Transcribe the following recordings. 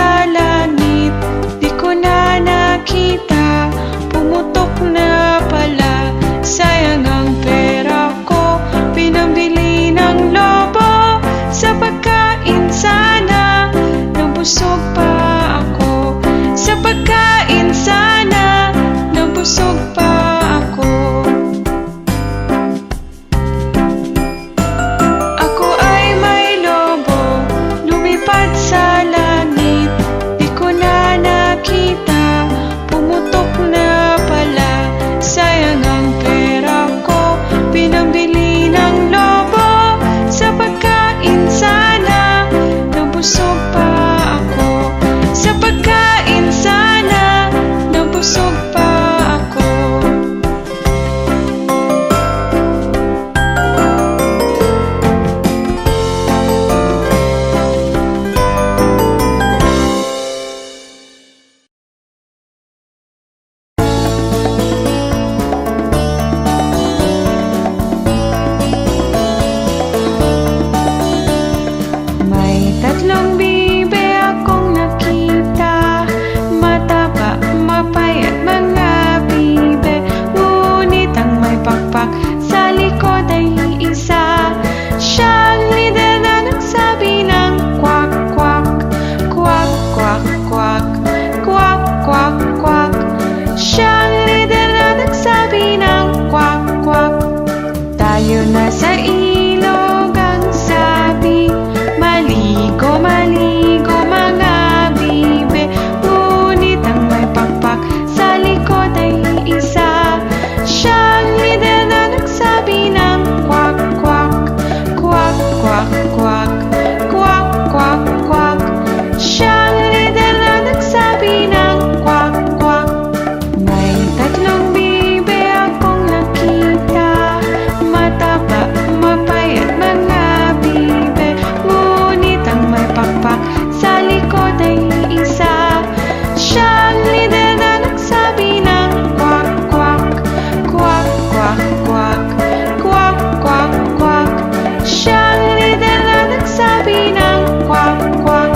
sa langit, di ko na nakita, pumutok na pala. Sayang ang pera ko, pinambili ng lobo. Sa pagkain sana, nabusog pa ako. Sa pagkain sana, nabusog pa ako. Ako ay may lobo, lumipad sa langit, di ko na nakita, pumutok na pala. Sayang ang pera ko, pinambili ng lobo. Sa pagkain sana, nabusog pa ako. Sa pagkain sana, nabusog pa ako. May tatlong bibe akong nakita, mataba, mapayat mga bibe. Ngunit ang may pakpak sa likod ay isa. Siyang lider na nagsabi ng kwak, kwak, kwak, kwak, kwak, kwak, kwak, kwak. Siyang lider na nagsabi ng kwak, kwak. Tayo na sa ilog ang sabi, maligo, maligo mga bibe. Ngunit ang may pakpak sa likod ay isa. Siyang lider na nagsabi ng kwak, kwak, kwak, kwak, kwak, kwak, kwak, kwak. Siyang lider na nagsabi ng kwak, kwak. May tatlong bibe akong nakita, mataba, mapayat mga bibe. Ngunit ang may pakpak sa likod ay isa. Siyang lider na nagsabi ng kwak, kwak, kwak, kwak, kwak, kwak, kwak, kwak. Siyang lider na nagsabi ng kwak, kwak.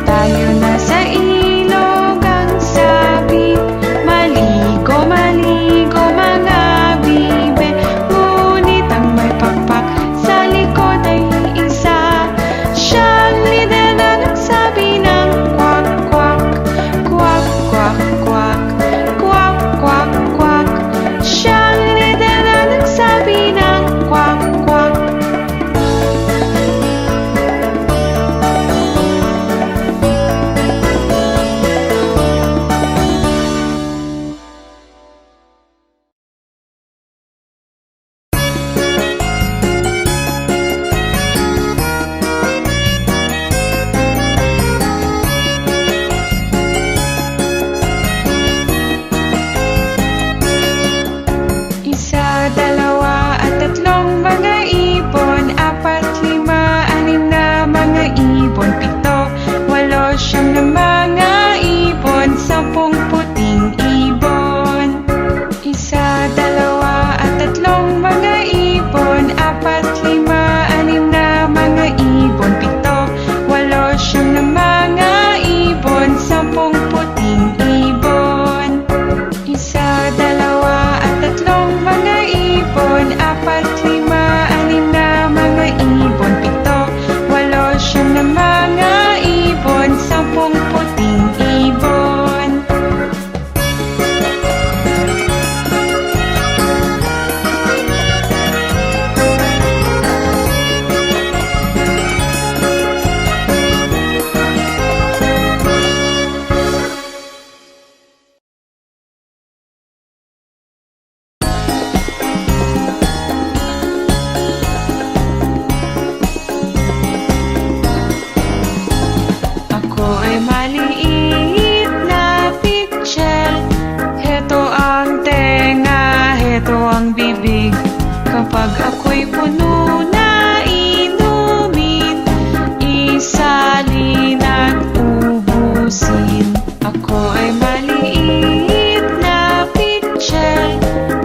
Tayo na sa ilog ang sabi, maligo, maligo mga bibe. Ngunit ang may pakpak sa likod ay isa. Siyang lider na nagsabi ng kwak, kwak, kwak, kwak, kwak, kwak, kwak, kwak. Siyang lider na nagsabi ng kwak, kwak. Isa, dalawa at tatlong mga ibon, apat, lima, anim na mga ibon, pito, walo, siyam na mga ibon, 10 puting ibon. Isa, dalawa at tatlong mga ibon, apat, lima, anim na mga ibon, pito, walo, siyam na mga ibon, 10 puting ibon. Isa, dalawa at tatlong mga ibon, apat, lima, anim na mga ibon, pito, walo, siyam na mga ibon, 10 puting ibon. Ako ay maliit na pichel, heto ang tenga, heto ang bibig. Kapag ako'y puno na inumin, isalin at ubusin. Ako ay maliit na pichel,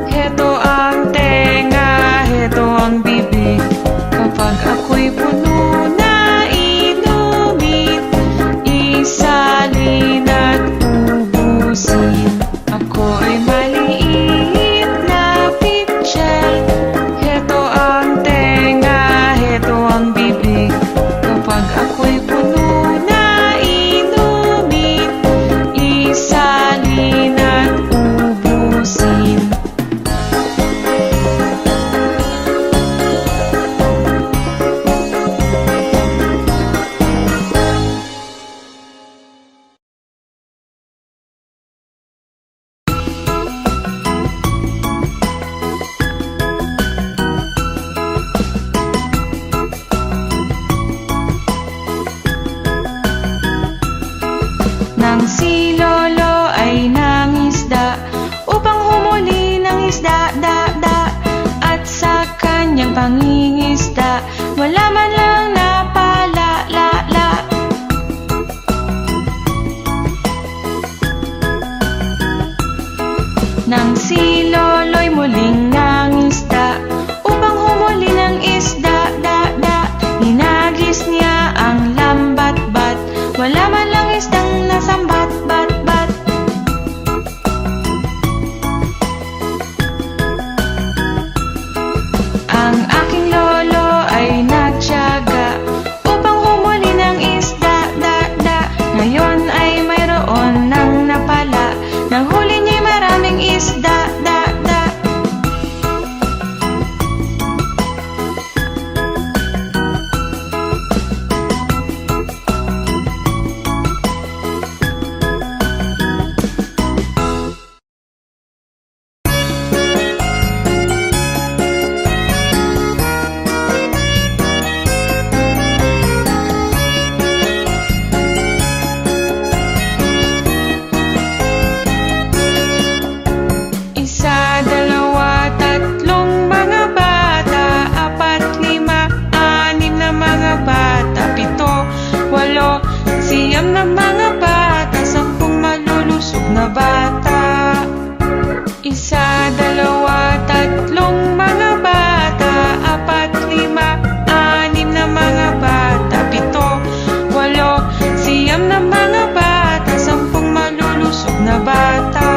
heto ang tenga, heto ang bibig. Kapag ako'y puno na inumin, isa Nang si Lolo ay nangisda upang humuli ng isda, at sa kanyang pangingisda wala man lang napala. Nang si Lolo'y muling nangisda upang humuli ng isda, hinagis niya ang lambat-bat, wala man lang isdang nasambat. Ang aking lolo ay nagtiyaga upang humuli ng isda, ngayon ay mayroon ng napala, nahuli niya'y maraming isda. Isa, dalawa, tatlong mga bata, apat, lima, anim na mga bata, pito, walo, siyam na mga bata, sampung malulusog na bata. Isa, dalawa, tatlong mga bata, apat, lima, anim na mga bata, pito, walo, siyam na mga bata, sampung malulusog na bata.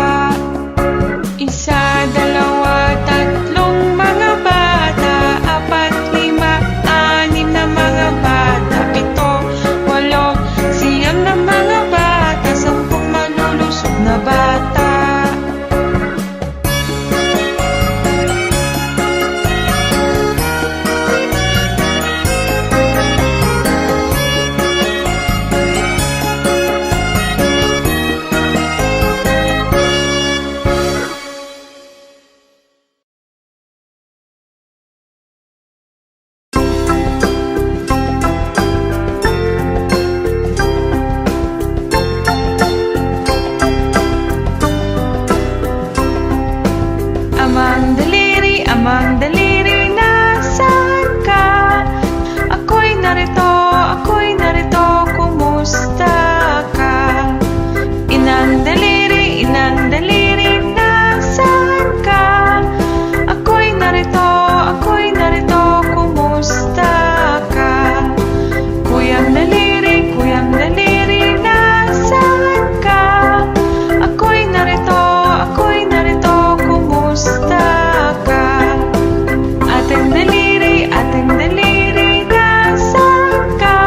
Isa, dalawa, tatlong mga bata, apat, lima, anim na mga bata, pito, walo, siyam na mga bata, sampung malulusog na bata. Amang daliri, nasaan ka? Ako'y narito, kumusta ka? Inang daliri, nasaan ka? Ako'y narito, kumusta ka? Kuyang daliri, nasaan ka? Ako'y narito, kumusta ka? Ating daliri, nasaan ka?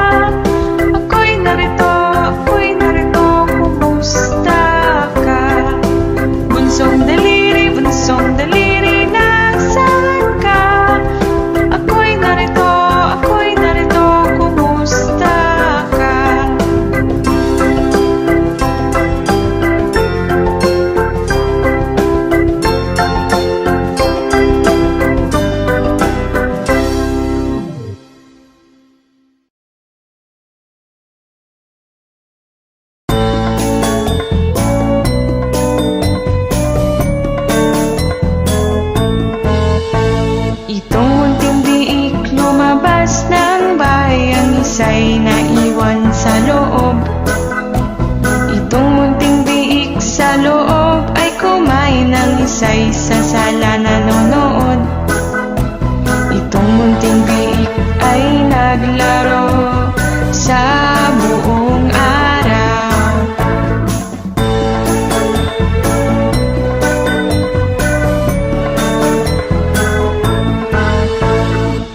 Ako'y narito, kumusta ka? Bunsong daliri, nasaan ka? Ako'y narito, kumusta ka? Itong munting biik lumabas ng bahay, ang isa'y naiwan sa loob. Itong munting biik sa loob ay kumain, ang isa'y sa sala nanonood. Itong munting biik ay naglaro sa buong araw.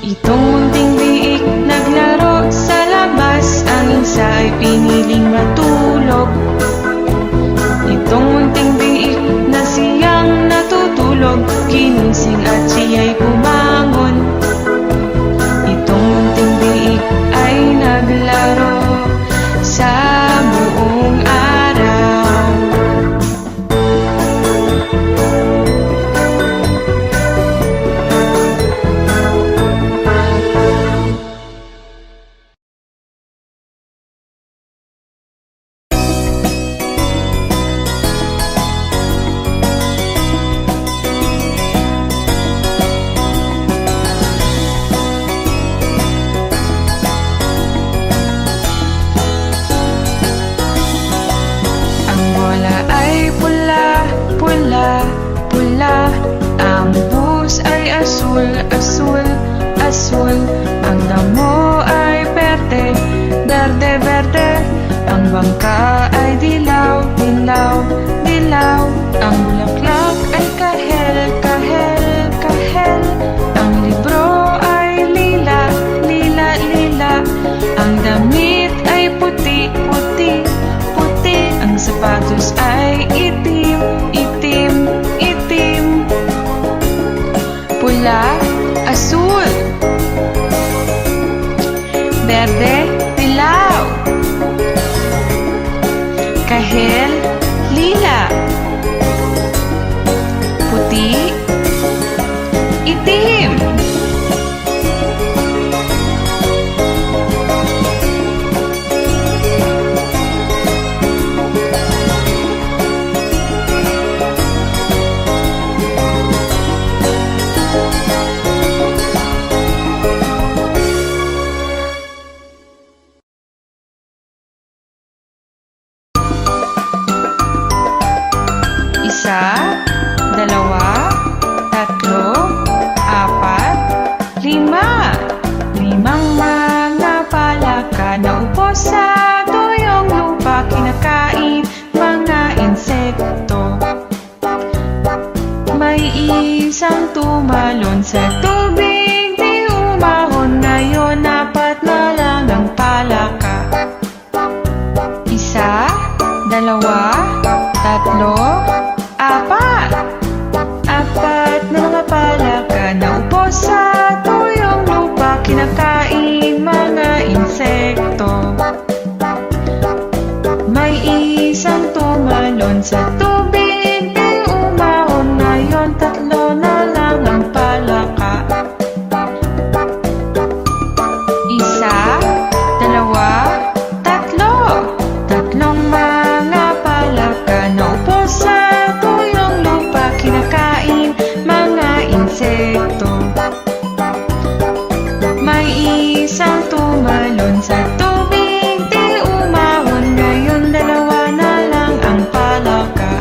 Itong munting biik naglaro sa labas, ang isa ay piniling matulog. Itong munting biik na siyang natutulog, ginising at siya'y bumangon. Itong munting biik ay naglaro sa buong araw. lupa ay dilaw, dilaw, dilaw. Ang bulaklak ay kahel, kahel, kahel. Ang libro ay lila, lila, lila. Ang damit ay puti, puti, puti. Ang sapatos ay itim, itim, itim. Pula, asul, berde, dilaw, kahel, lila, puti, itim. Isa, dalawa, tatlo, apat, lima. Limang mga palaka na upo sa tuyong lupa, kinakain mga insekto. May isang tumalon sa tubig, di umahon. Ngayon apat na lang ang palaka. Isa, dalawa, tatlo, apat. Apat na mga palaka na upo sa tuyong lupa, kinakain mga insekto. May isang tumalon sa tubig, di umahon. Ngayon tatlo na lang ang palaka. Isa, dalawa, tatlo. Tatlong mga palaka na upo sa tuyong lupa, kinakain mga insekto. May isang tumalon sa tubig, di umahon. Ngayon dalawa na lang ang palaka.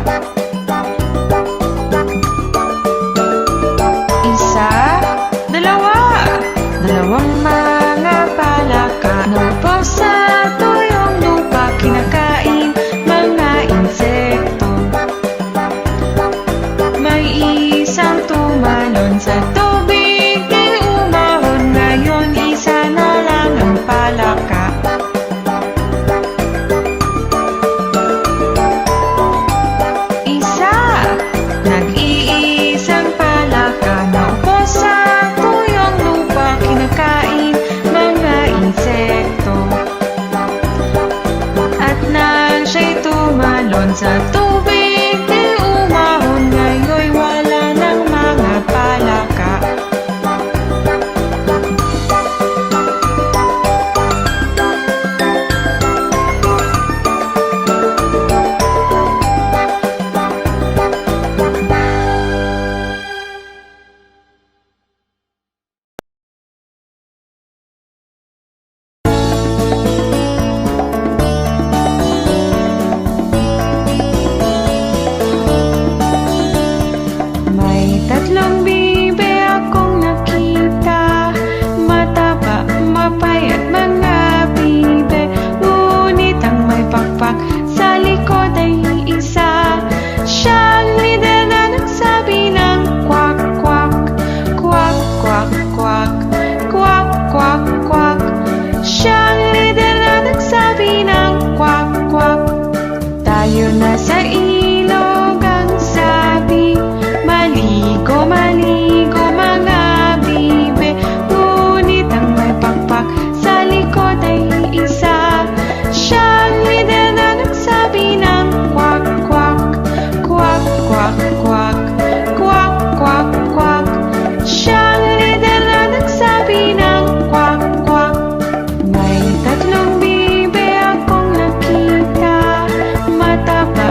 Isa, dalawa. Dalawang mga palaka na upo sa tuyong lupa, kinakain mga insekto. May isang tumalon sa tubig, di umahon. Ngayon isa na lang ang palaka. Isa, nag-iisang palaka na upo sa tuyong lupa, kinakain mga insekto. At nang siya'y tumalon sa tubig, di umahon. Ngayon wala ng mga palaka. May tatlong bibe akong nakita, mataba, mapayat mga bibe. Ngunit ang may pakpak sa likod ay isa. Siyang lider na nagsabi ng kwak, kwak, kwak, kwak, kwak, kwak, kwak, kwak. Siyang lider na nagsabi ng kwak, kwak. Tayo na sa ilog, ang sabi. Maligo, maligo mga bibe. Ngunit ang may pakpak sa likod ay isa. Siyang lider na nagsabi ng kwak, kwak, kwak, kwak, kwak, kwak, kwak, kwak. Siyang lider na nagsabi ng kwak, kwak. May tatlong bibe akong nakita, mataba,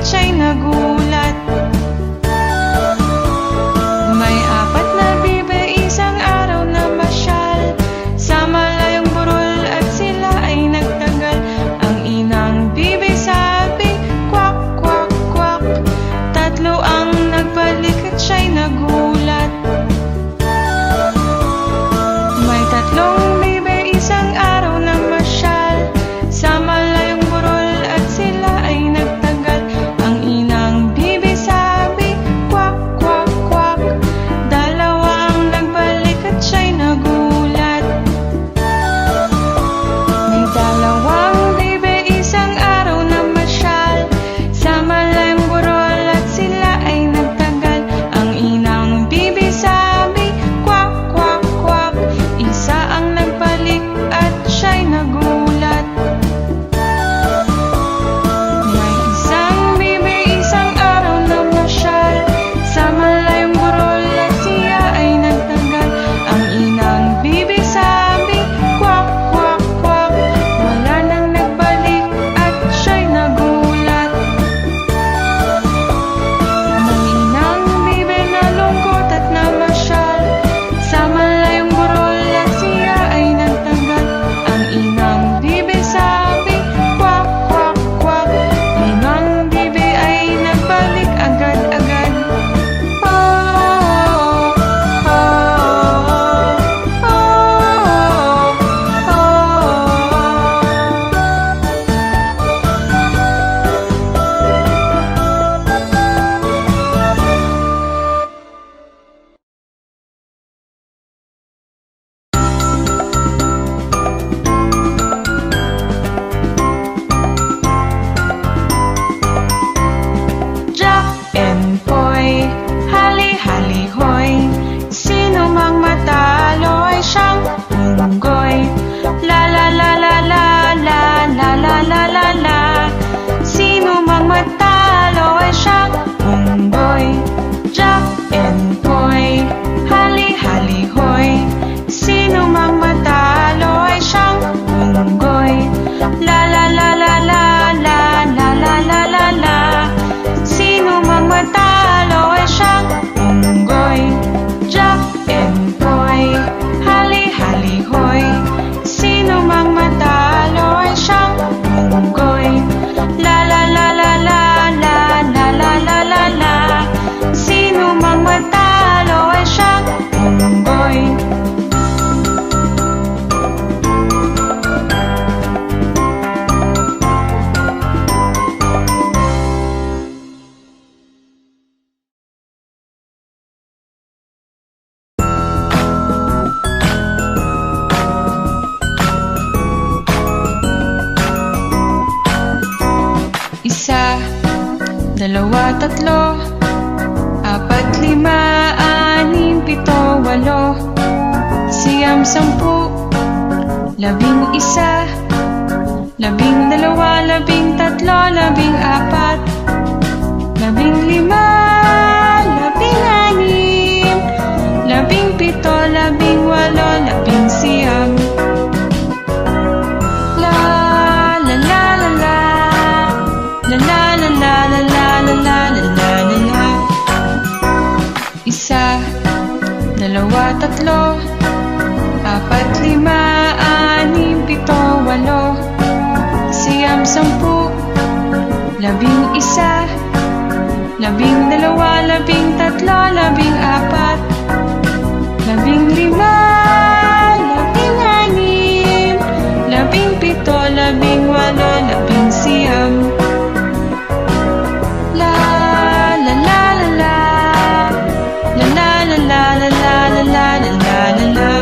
siya'y nagulat. May apat na bibe isang araw na masyal sa malayong burol at sila ay nagtagal. Ang inang bibe sabi, kwak, kwak, kwak. Tatlo ang nagbalik at siya'y nagulat. May tatlong bibe isang araw na masyal sa malayong burol at sila ay nagtagal. Ang inang bibe sabi, kwak, kwak, kwak. Dalawa ang nagbalik at siya'y nagulat. May dalawang bibe isang araw na masyal sa malayong burol at sila ay nagtagal. Ang inang bibe sabi, kwak, kwak, kwak. Isa ang nagbalik at siya'y nagulat. May isang bibe isang araw na masyal sa malayong burol at siya ay nagtagal. Ang inang bibe sabi, kwak, kwak, kwak. Wala nang nagbalik at siya'y nagulat. May inang bibe na lungkot at namasyal sa malayong burol at siya ay nagtagal. Ang inang bibe sabi, kwak, kwak, kwak. Inang bibe ay nagbalik agad-agad. Oh, oh, oh, oh, Jack and Poy, hali-hali hoy. Sino mang matalo ay siyang unggoy. La la la la la la la la la la la. Sino mang matalo ay siyang unggoy. Jack and Poy, hali-hali hoy. Sino mang matalo ay siyang unggoy. La la la la la la la la la la la. Sino mang matalo ay siyang unggoy. Jack and Poy, hali-hali hoy. Sino mang matalo ay siyang unggoy. La la la la la la la la la la la. Sino mang matalo ay siyang unggoy. Isa, dalawa, tatlo, apat, lima, anim, pito, walo, siyam, sampu, labing isa, labing dalawa, labing tatlo, labing apat, labing lima, labing anim, labing pito, labing walo, labing siyam. La la la la la. La la la la la la la la la la la. Isa, dalawa, tatlo, apat, lima, anim, pito, walo, siyam, sampu, labing isa, labing dalawa, labing tatlo, labing apat, labing lima, labing anim, labing pito, labing walo, labing siyam. La la la la la. La la la la la la la la la la la.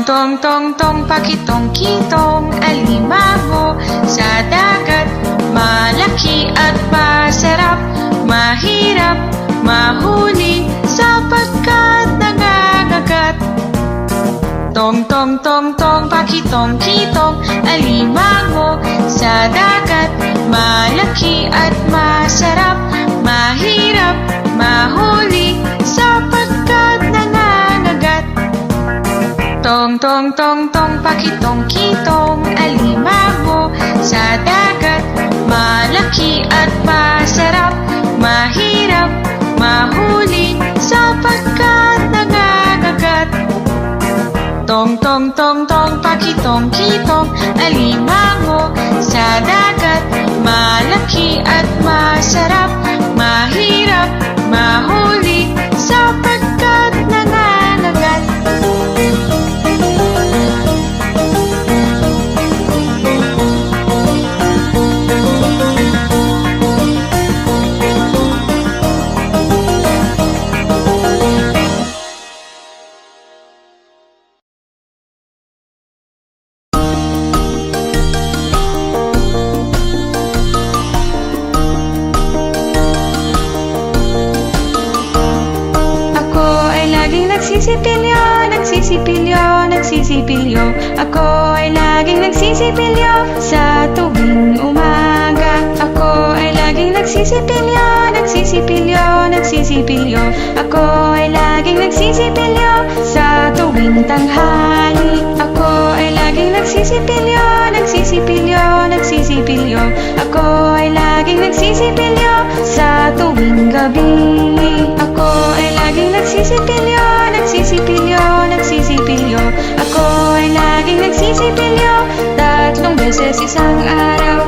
Tong tong tong pakitong kitong alimango sa dagat, malaki at masarap, Tong tong tong tong, pakitong kitong alimango sa dagat. Malaki at masarap, mahirap mahuli sapagkat nangangagat. Tong tong tong tong, pakitong kitong alimango sa dagat. Malaki at masarap, mahirap mahuli sapagkat nangangagat. Tong tong tong tong, pakitong kitong alimango sa dagat. Malaki at masarap, mahirap mahuli sapagkat nangangagat. Nagsisipilyo, nagsisipilyo, nagsisipilyo. Ako ay laging nagsisipilyo sa tuwing umaga. Ako ay laging nagsisipilyo, nagsisipilyo, nagsisipilyo. Ako ay laging nagsisipilyo sa tuwing tanghali. Ako ay laging nagsisipilyo, nagsisipilyo, nagsisipilyo. Ako ay laging nagsisipilyo sa tuwing gabi. Ako ay laging nagsisipilyo, nagsisipilyo, nagsisipilyo. Ako ay laging nagsisipilyo 3 beses isang araw.